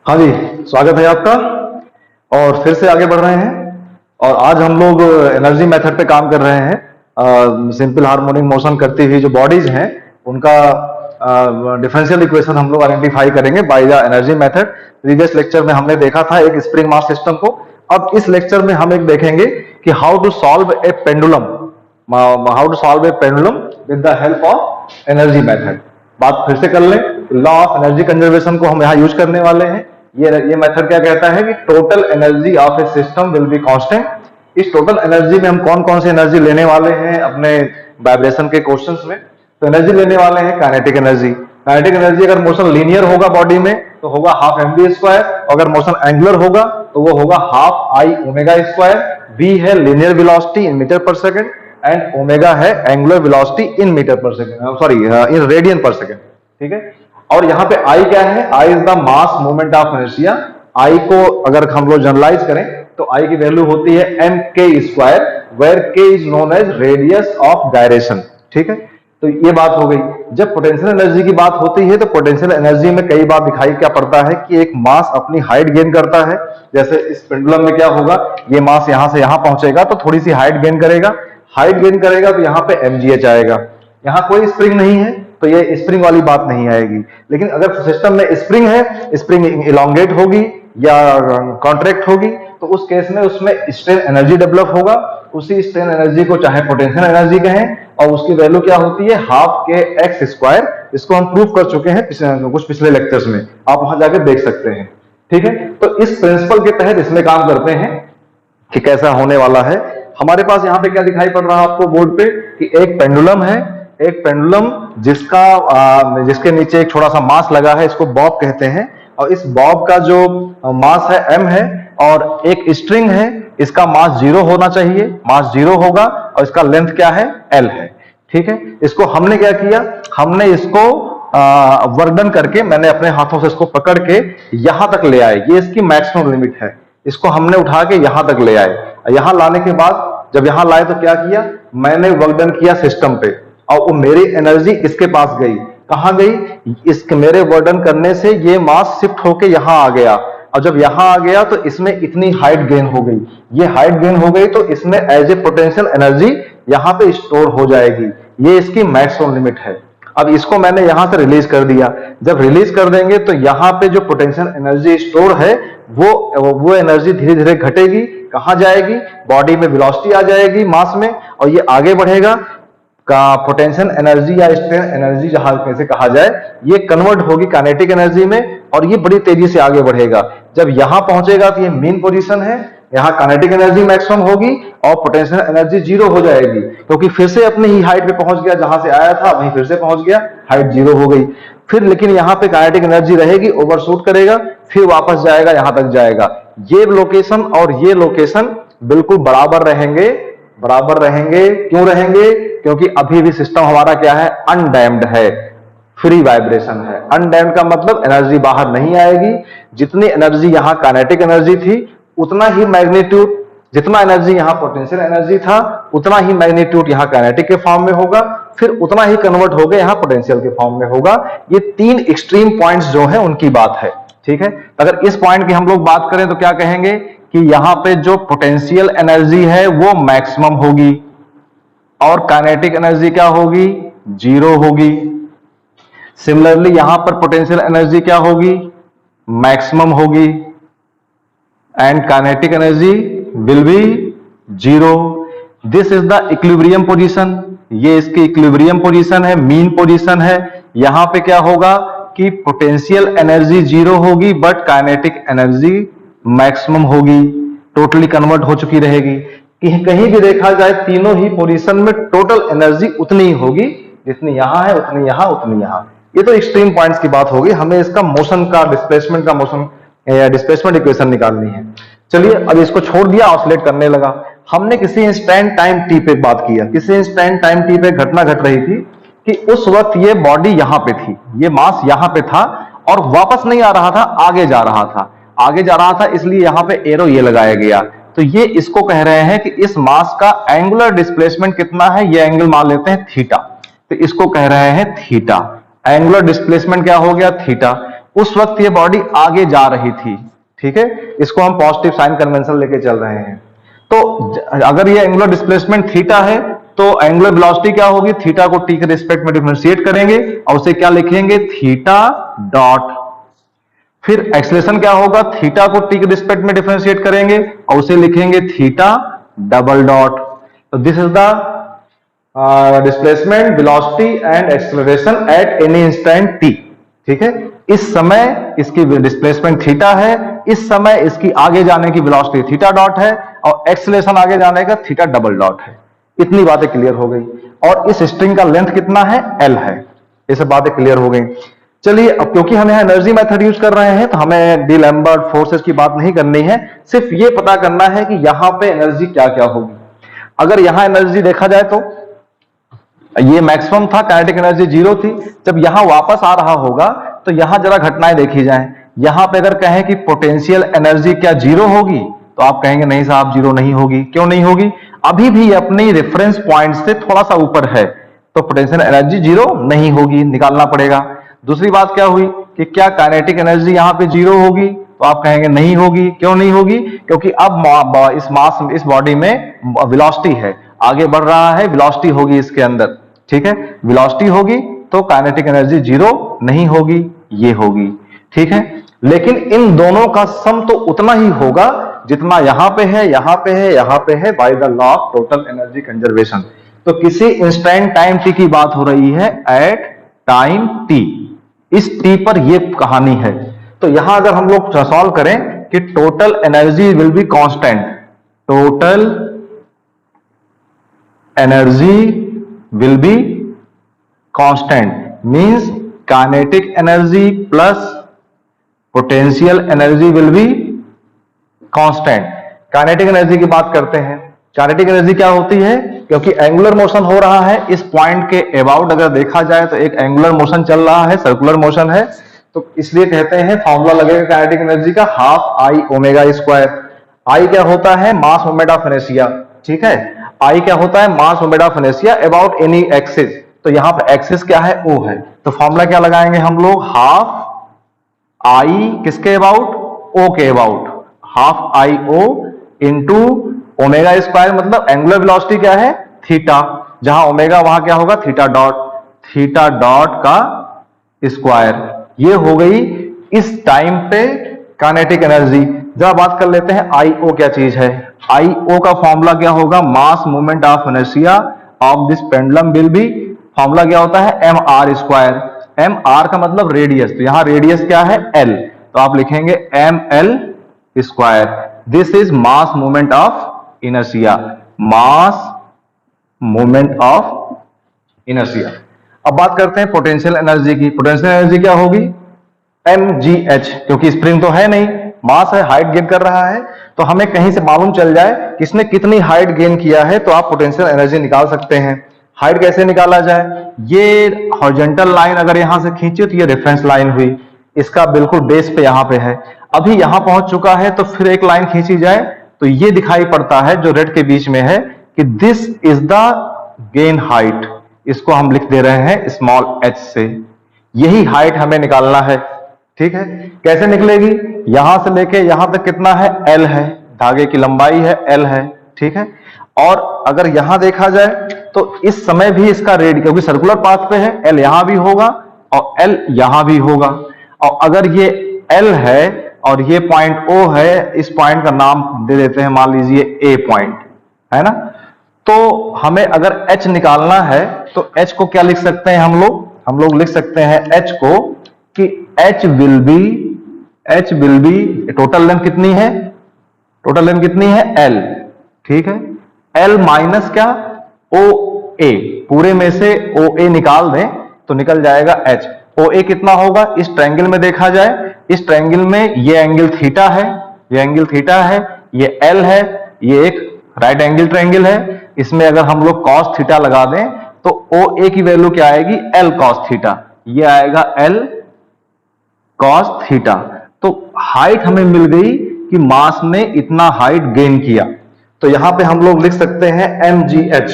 हाँ जी, स्वागत है आपका। और फिर से आगे बढ़ रहे हैं और आज हम लोग एनर्जी मेथड पे काम कर रहे हैं। सिंपल हार्मोनिक मोशन करती हुई जो बॉडीज हैं उनका डिफरेंशियल इक्वेशन हम लोग आइडेंटिफाई करेंगे by the energy method. Previous lecture में हमने देखा था एक स्प्रिंग मास सिस्टम को। अब इस लेक्चर में हम एक देखेंगे कि how to solve a pendulum, with the help of energy method. बात फिर से कर लें, लॉ ऑफ एनर्जी कंजर्वेशन को हम यहाँ यूज करने वाले हैं। ये मेथड क्या कहता है कि total energy of A system will be constant. इस टोटल एनर्जी में हम कौन कौन सी एनर्जी लेने वाले हैं अपने वाइब्रेशन के क्वेश्चंस में। तो एनर्जी लेने वाले हैं काइनेटिक एनर्जी। काइनेटिक एनर्जी अगर मोशन लीनियर होगा बॉडी में तो होगा हाफ एम बी स्क्वायर, अगर मोशन एंगुलर होगा तो वो होगा half I omega square. V है linear velocity in metre per second and omega है angular velocity in metre per second, sorry in radian per second. ठीक है, और यहाँ पे आई क्या है? I is the mass moment of inertia. I को अगर हम लोग जनरलाइज करें तो आई की वैल्यू होती है M K square, where K is known as radius of gyration. ठीक है, तो ये बात हो गई। जब पोटेंशियल एनर्जी की बात होती है तो पोटेंशियल एनर्जी में कई बार दिखाई क्या पड़ता है कि एक मास अपनी हाइट गेन करता है। जैसे इस पेंडुलम में क्या होगा, ये मास यहां से यहां पहुंचेगा तो थोड़ी सी हाइट गेन करेगा। हाइट गेन करेगा तो यहाँ पे mgh आएगा। यहाँ कोई स्प्रिंग नहीं है तो ये स्प्रिंग वाली बात नहीं आएगी। लेकिन अगर सिस्टम में स्प्रिंग है, स्प्रिंग इलोंगेट होगी या कॉन्ट्रैक्ट होगी तो उस केस में उसमें स्ट्रेन एनर्जी डेवलप होगा। उसी स्ट्रेन एनर्जी को चाहे पोटेंशियल एनर्जी कहें और उसकी वैल्यू क्या होती है? हाफ के एक्स स्क्वायर। इसको हम प्रूव कर चुके हैं कुछ पिछले लेक्चर्स में, आप वहां जाकर देख सकते हैं। ठीक है, तो इस प्रिंसिपल के तहत इसमें काम करते हैं कि कैसा होने वाला है। हमारे पास यहाँ पे क्या दिखाई पड़ रहा है आपको बोर्ड पे कि एक पेंडुलम है। एक पेंडुलम जिसके नीचे एक छोटा सा मास लगा है, इसको बॉब कहते हैं। और इस बॉब का जो मास है m है और एक स्ट्रिंग है, इसका मास 0 होना चाहिए। मास 0 होगा और इसका लेंथ क्या है? l है। ठीक है, इसको हमने क्या किया, हमने इसको वर्डन करके मैंने अपने हाथों से इसको पकड़ के यहां तक ले आए। ये इसकी मैक्सिमम लिमिट है। इसको हमने उठा के यहां तक ले आए। यहां लाने के बाद जब यहां लाए तो क्या किया, मैंने वर्डन किया सिस्टम पे और वो मेरी एनर्जी इसके पास गई। कहां गई? इसके मेरे वर्डन करने से ये मास शिफ्ट होके यहां आ गया और जब यहां आ गया तो इसमें इतनी हाइट गेन हो गई। ये हाइट गेन हो गई तो इसमें एज ए पोटेंशियल एनर्जी यहां पे स्टोर हो जाएगी। ये इसकी मैक्सिमम लिमिट है। अब इसको मैंने यहां से रिलीज कर दिया। जब रिलीज कर देंगे तो यहां पे जो पोटेंशियल एनर्जी स्टोर है वो एनर्जी धीरे धीरे घटेगी। कहां जाएगी? बॉडी में वेलोसिटी आ जाएगी मास में और ये आगे बढ़ेगा। का पोटेंशियल एनर्जी या स्ट्रेन एनर्जी जहां कैसे कहा जाए, ये कन्वर्ट होगी काइनेटिक एनर्जी में और ये बड़ी तेजी से आगे बढ़ेगा। जब यहां पहुंचेगा तो ये मीन पोजीशन है, यहां काइनेटिक एनर्जी मैक्सिमम होगी और पोटेंशियल एनर्जी 0 हो जाएगी क्योंकि फिर से अपनी ही हाइट पे पहुंच गया। जहां से आया था वहीं फिर से पहुंच गया, हाइट 0 हो गई। फिर लेकिन यहां पे काइनेटिक एनर्जी रहेगी, ओवरशूट करेगा, फिर वापस जाएगा, यहां तक जाएगा। ये लोकेशन और ये लोकेशन बिल्कुल बराबर रहेंगे। बराबर रहेंगे क्यों रहेंगे? क्योंकि अभी भी सिस्टम हमारा क्या है? अनडैम्ड है, फ्री वाइब्रेशन है। अनडैम्ड का मतलब एनर्जी बाहर नहीं आएगी। जितनी एनर्जी यहां काइनेटिक एनर्जी थी उतना ही मैग्नीट्यूड, जितना एनर्जी यहां पोटेंशियल एनर्जी था उतना ही मैग्नीट्यूड यहां काइनेटिक के फॉर्म में होगा, फिर उतना ही कन्वर्ट होगा यहां पोटेंशियल के फॉर्म में होगा। ये 3 एक्सट्रीम पॉइंट्स जो है उनकी बात है। ठीक है, अगर इस पॉइंट की हम लोग बात करें तो क्या कहेंगे कि यहां पे जो पोटेंशियल एनर्जी है वो मैक्सिमम होगी और काइनेटिक एनर्जी क्या होगी? 0 होगी। सिमिलरली यहां पर पोटेंशियल एनर्जी क्या होगी? मैक्सिमम होगी and kinetic energy will be 0। This is the equilibrium position. ये इसकी इक्विलिब्रियम पोजीशन है, मीन पोजीशन है। यहां पे क्या होगा कि पोटेंशियल एनर्जी 0 होगी बट काइनेटिक एनर्जी मैक्सिमम होगी, टोटली कन्वर्ट हो चुकी रहेगी। कहीं भी देखा जाए तीनों ही पोजीशन में टोटल एनर्जी उतनी ही होगी, जितनी यहां है उतनी यहां उतनी यहां। ये तो एक्सट्रीम पॉइंट्स की बात होगी। हमें इसका मोशन का डिस्प्लेसमेंट का मोशन डिस्प्लेसमेंट इक्वेशन निकालनी है। चलिए अब इसको छोड़ दिया, ऑसिलेट करने लगा। हमने किसी इंस्टेंट टाइम टी पे बात किया। किसी इंस्टेंट टाइम टी पे घटना घट रही थी कि उस वक्त ये बॉडी यहां पे थी, ये मास यहां पे था और वापस नहीं आ रहा था, आगे जा रहा था। आगे जा रहा था इसलिए यहां पे एरो ये लगाया गया। तो ये इसको कह रहे हैं कि इस मास का एंगुलर डिस्प्लेसमेंट कितना है, ये एंगल मान लेते हैं थीटा। तो इसको कह रहे हैं थीटा। एंगुलर डिस्प्लेसमेंट क्या हो गया? थीटा। उस वक्त ये बॉडी आगे जा रही थी, ठीक है, इसको हम पॉजिटिव साइन कन्वेंशन लेके चल रहे हैं। तो अगर ये एंगुलर डिस्प्लेसमेंट थीटा है तो एंगुलर वेलोसिटी क्या होगी, थीटा को टी के रिस्पेक्ट में डिफरेंशिएट करेंगे और उसे क्या लिखेंगे, थीटा डॉट। फिर एक्सेलरेशन क्या होगा, थीटा को टी के रिस्पेक्ट में डिफरेंशिएट करेंगे और उसे लिखेंगे थीटा डबल डॉट। तो this is the displacement, velocity and acceleration at any instant T, ठीक है। इस समय इसकी डिस्प्लेसमेंट थीटा है, इस समय इसकी आगे जाने की वेलोसिटी थीटा डॉट है और एक्सेलरेशन आगे जाने का थीटा डबल डॉट है। इतनी बातें क्लियर हो गई। और इस स्ट्रिंग का लेंथ कितना है, एल है। ये सब बातें क्लियर हो गई। चलिए, अब क्योंकि हम यहां एनर्जी मेथड यूज कर रहे हैं तो हमें डी लैम्बर्ट फोर्सेस की बात नहीं करनी है, सिर्फ ये पता करना है कि यहां पे एनर्जी क्या क्या होगी। अगर यहां एनर्जी देखा जाए तो ये मैक्सिमम था, काइनेटिक एनर्जी 0 थी। जब यहां वापस आ रहा होगा तो यहां जरा घटनाएं देखी जाएं। यहां पे अगर कहें कि पोटेंशियल एनर्जी क्या 0 होगी तो आप कहेंगे नहीं साहब 0 नहीं होगी। क्यों नहीं होगी, अभी भी अपनी रेफरेंस पॉइंट से थोड़ा सा ऊपर है तो पोटेंशियल एनर्जी 0 नहीं होगी, निकालना पड़ेगा। दूसरी बात क्या हुई कि क्या काइनेटिक एनर्जी यहां पे 0 होगी तो आप कहेंगे नहीं होगी। क्यों नहीं होगी, क्योंकि अब इस मास, इस बॉडी में वेलोसिटी है, आगे बढ़ रहा है, वेलोसिटी होगी इसके अंदर, ठीक है। वेलोसिटी होगी तो काइनेटिक एनर्जी 0 नहीं होगी, ये होगी, ठीक है। लेकिन इन दोनों का सम तो उतना ही होगा जितना यहां पे है, यहां पे है, यहां पे है, by the law of total energy conservation. तो किसी इंस्टेंट टाइम टी की बात हो रही है, एट टाइम टी, इस टी पर ये कहानी है। तो यहां अगर हम लोग सॉल्व करें कि total energy will be constant, total energy will be constant means kinetic energy plus potential energy will be constant. Kinetic energy की बात करते हैं। काइनेटिक एनर्जी क्या होती है, क्योंकि एंगुलर मोशन हो रहा है इस पॉइंट के अबाउट, अगर देखा जाए तो एक एंगुलर मोशन चल रहा है, सर्कुलर मोशन है, तो इसलिए कहते हैं, फॉर्मूला लगेगा काइनेटिक एनर्जी का हाफ आई ओमेगा स्क्वायर। आई क्या होता है, मास मोमेंट ऑफ इनर्शिया, ठीक है। आई क्या होता है, मास moment of inertia about any axis. तो यहां पर एक्सिस क्या है, ओ है, तो फॉर्मूला क्या लगाएंगे हम लोग, हाफ आई किसके अबाउट, ओ के about, half I O into omega square, मतलब एंगुलर वेलोसिटी क्या है, थीटा, जहां ओमेगा वहां क्या होगा, थीटा डॉट, थीटा डॉट का स्क्वायर। ये हो गई इस टाइम पे काइनेटिक एनर्जी। जब बात कर लेते हैं आई ओ क्या चीज है। आई ओ का फॉर्मूला क्या होगा, mass movement of inertia of this pendulum will be, formula क्या होता है, M R square. M R का मतलब रेडियस, तो यहां रेडियस क्या है, एल, तो आप लिखेंगे M L square. This is mass movement of inertia, mass movement of inertia. अब बात करते हैं पोटेंशियल एनर्जी की। पोटेंशियल एनर्जी क्या होगी, mgh, क्योंकि स्प्रिंग तो है नहीं, मास है, हाइट गेन कर रहा है, तो हमें कहीं से मालूम चल जाए कि इसने कितनी हाइट गेन किया है तो आप पोटेंशियल एनर्जी निकाल सकते हैं। हाइट कैसे निकाला जाए, ये हॉरिजॉन्टल लाइन अगर यहां से खींचे तो ये रेफरेंस लाइन हुई, इसका बिल्कुल बेस पे यहां पे है, अभी यहां पहुंच चुका है, तो फिर एक लाइन खींची जाए तो ये दिखाई पड़ता है जो रेड के बीच में है कि this is the gain height. इसको हम लिख दे रहे हैं स्मॉल h से, यही हाइट हमें निकालना है, ठीक है। कैसे निकलेगी, यहां से लेके यहां तक कितना है, l है, धागे की लंबाई है l है, ठीक है। और अगर यहां देखा जाए तो इस समय भी इसका रेडियस, क्योंकि सर्कुलर पाथ पे है, l यहां भी होगा और l यहां भी होगा। और अगर ये l है और ये पॉइंट O है, इस पॉइंट का नाम दे देते हैं मान लीजिए A पॉइंट, है ना। तो हमें अगर h निकालना है तो h को क्या लिख सकते हैं हम लोग लिख सकते हैं h को कि h will be total length कितनी है, टोटल लेंथ कितनी है, l, ठीक है। l माइनस क्या, OA, पूरे में से OA निकाल दें तो निकल जाएगा h। OA कितना होगा, इस ट्रायंगल में देखा जाए, इस ट्रायंगल में ये एंगल थीटा है, ये एंगल थीटा है, ये L है, ये एक राइट एंगल ट्रायंगल है, इसमें अगर हम लोग cos थीटा लगा दें तो OA की वैल्यू क्या आएगी, L cos थीटा, ये आएगा L cos थीटा। तो हाइट हमें मिल गई कि मास ने इतना हाइट गेन किया, तो यहां पे हम लोग लिख सकते हैं mgh,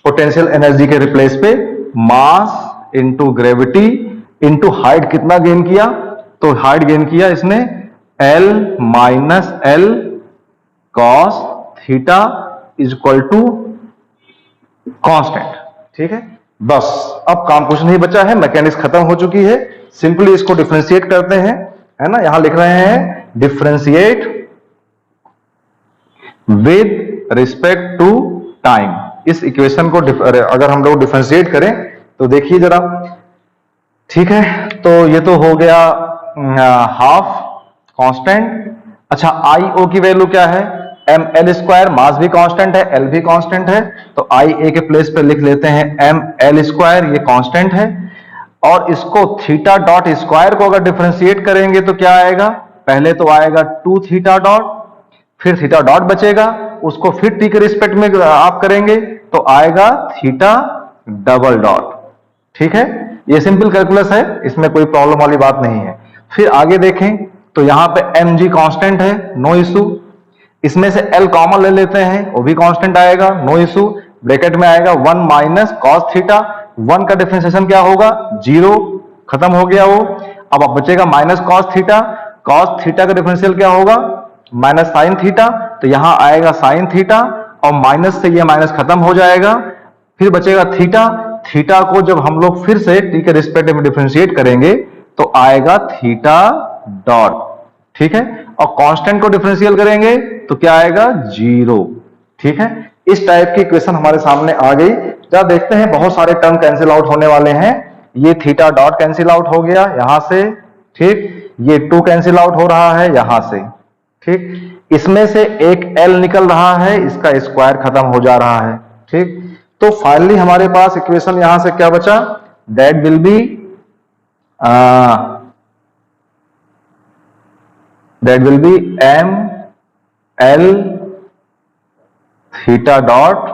पोटेंशियल एनर्जी के रिप्लेस पे mass into gravity into height कितना गेन किया, तो हाइट गेन किया इसने L minus L cos theta is equal to constant. ठीक है, बस अब काम कुछ नहीं बचा है, मैकेनिक्स खत्म हो चुकी है। सिंपली इसको डिफरेंशिएट करते हैं, है ना। यहां लिख रहे हैं differentiate with respect to time. इस इक्वेशन को अगर हम लोग डिफरेंशिएट करें तो देखिए जरा, ठीक है। तो ये तो हो गया हाफ कांस्टेंट। अच्छा, आई ओ की वैल्यू क्या है, एम एल स्क्वायर, मास भी कांस्टेंट है, एल भी कांस्टेंट है, तो आई ए के प्लेस पे लिख लेते हैं एम एल स्क्वायर, ये कांस्टेंट है। और इसको थीटा डॉट स्क्वायर को अगर डिफरेंशिएट करेंगे तो क्या आएगा, पहले तो आएगा 2 थीटा डॉट, फिर थीटा डॉट बचेगा, उसको फिर टी के रिस्पेक्ट में आप करेंगे तो आएगा थीटा डबल डॉट। ठीक है, ये सिंपल कैलकुलस है, इसमें कोई प्रॉब्लम वाली बात नहीं है। फिर आगे देखें तो यहां पे एम जी कांस्टेंट है, नो इशू। इसमें से एल कॉमन ले लेते हैं, वो भी कांस्टेंट आएगा, नो इशू। ब्रैकेट में आएगा 1 माइनस कॉस थीटा, 1 का डिफरेंशिएशन क्या होगा, 0, खत्म हो गया वो। अब बचेगा minus cos theta, cos theta का डिफरेंशियल क्या होगा, माइनस साइन थीटा, तो यहां आएगा साइन थीटा, और माइनस से ये माइनस खत्म हो जाएगा। फिर बचेगा थीटा, थीटा को जब हम लोग फिर से टी के रिस्पेक्ट में डिफरेंशिएट करेंगे तो आएगा थीटा डॉट। ठीक है, और कांस्टेंट को डिफरेंशियल करेंगे तो क्या आएगा, 0। ठीक है, इस टाइप की इक्वेशन हमारे सामने आ गई। जब देखते हैं बहुत सारे टर्म कैंसिल आउट होने वाले हैं। ये थीटा डॉट कैंसिल आउट हो गया यहां से, ठीक, ये 2 कैंसिल आउट हो रहा है यहां से, ठीक, इसमें से एक L निकल रहा है, इसका स्क्वायर खत्म हो जा रहा है। ठीक, तो फाइनली हमारे पास इक्वेशन यहां से क्या बचा, that will be M L theta dot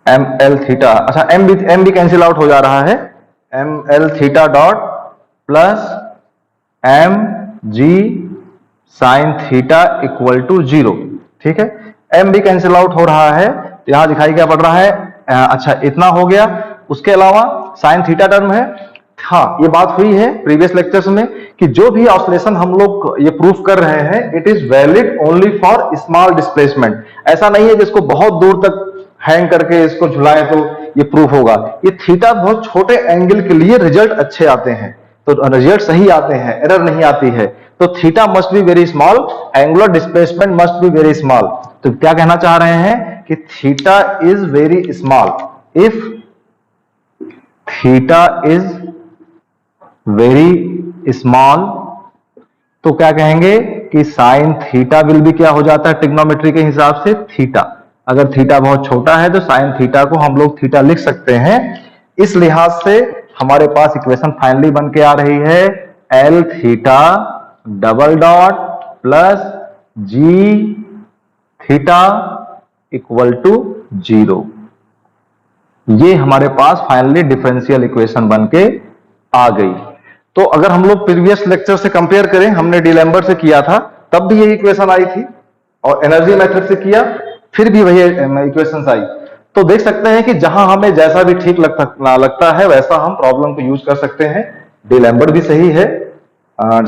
M L theta, अच्छा एम भी कैंसिल आउट हो जा रहा है, M L theta dot plus M G sine theta equal to 0। ठीक है, एम भी कैंसिल आउट हो रहा है, तो यहां दिखाई क्या पड़ रहा है, अच्छा इतना हो गया। उसके अलावा साइन थीटा टर्म है। हाँ, ये बात हुई है प्रीवियस लेक्चर्स में कि जो भी ऑसिलेशन हम लोग ये प्रूफ कर रहे हैं, it is valid only for small displacement. ऐसा नहीं है जिसको बहुत दूर तक हैंग करके इसको झुलाएं तो ये प्रूफ होगा। ये थीटा बहुत छोटे एंगल के लिए रिजल्ट अच्छे आते हैं, तो रिजल्ट सही आते हैं, एरर नहीं आती है। तो theta must be very small, angular displacement must be very small. तो क्या कहना चाह रहे हैं कि theta is very small. If theta is very small तो क्या कहेंगे कि साइन थीटा विल भी क्या हो जाता है ट्रिग्नोमेट्री के हिसाब से, थीटा। अगर थीटा बहुत छोटा है तो साइन थीटा को हम लोग थीटा लिख सकते हैं। इस लिहाज से हमारे पास इक्वेशन फाइनली बन के आ रही है L theta double dot plus G theta equal to 0। ये हमारे पास फाइनली डिफरेंशियल इक्वेशन बन के आ गई। तो अगर हम लोग प्रीवियस लेक्चर से कंपेयर करें, हमने डी लैम्बर्ट से किया था तब भी यही इक्वेशन आई थी, और एनर्जी मेथड से किया फिर भी वही इक्वेशंस आई। तो देख सकते हैं कि जहां हमें जैसा भी ठीक लगता है वैसा हम प्रॉब्लम को यूज कर सकते हैं। डी लैम्बर्ट भी सही है,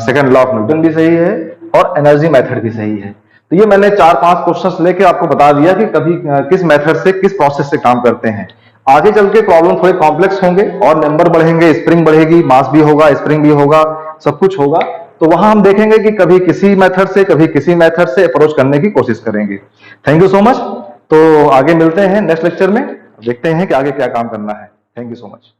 सेकंड लॉ ऑफ न्यूटन भी सही है, और एनर्जी मेथड भी सही है। तो ये मैंने 4-5 क्वेश्चंस लेके आपको बता दिया कि कभी किस मेथड से किस प्रोसेस से काम करते हैं। आगे चल के प्रॉब्लम थोड़े कॉम्प्लेक्स होंगे और नंबर बढ़ेंगे, स्प्रिंग बढ़ेगी, मास भी होगा, स्प्रिंग भी होगा, सब कुछ होगा। तो वहां हम देखेंगे कि कभी किसी मेथड से कभी किसी मेथड से अप्रोच करने की कोशिश करेंगे। Thank you so much. तो आगे मिलते हैं नेक्स्ट लेक्चर में, देखते हैं कि आगे क्या काम करना है। Thank you so much.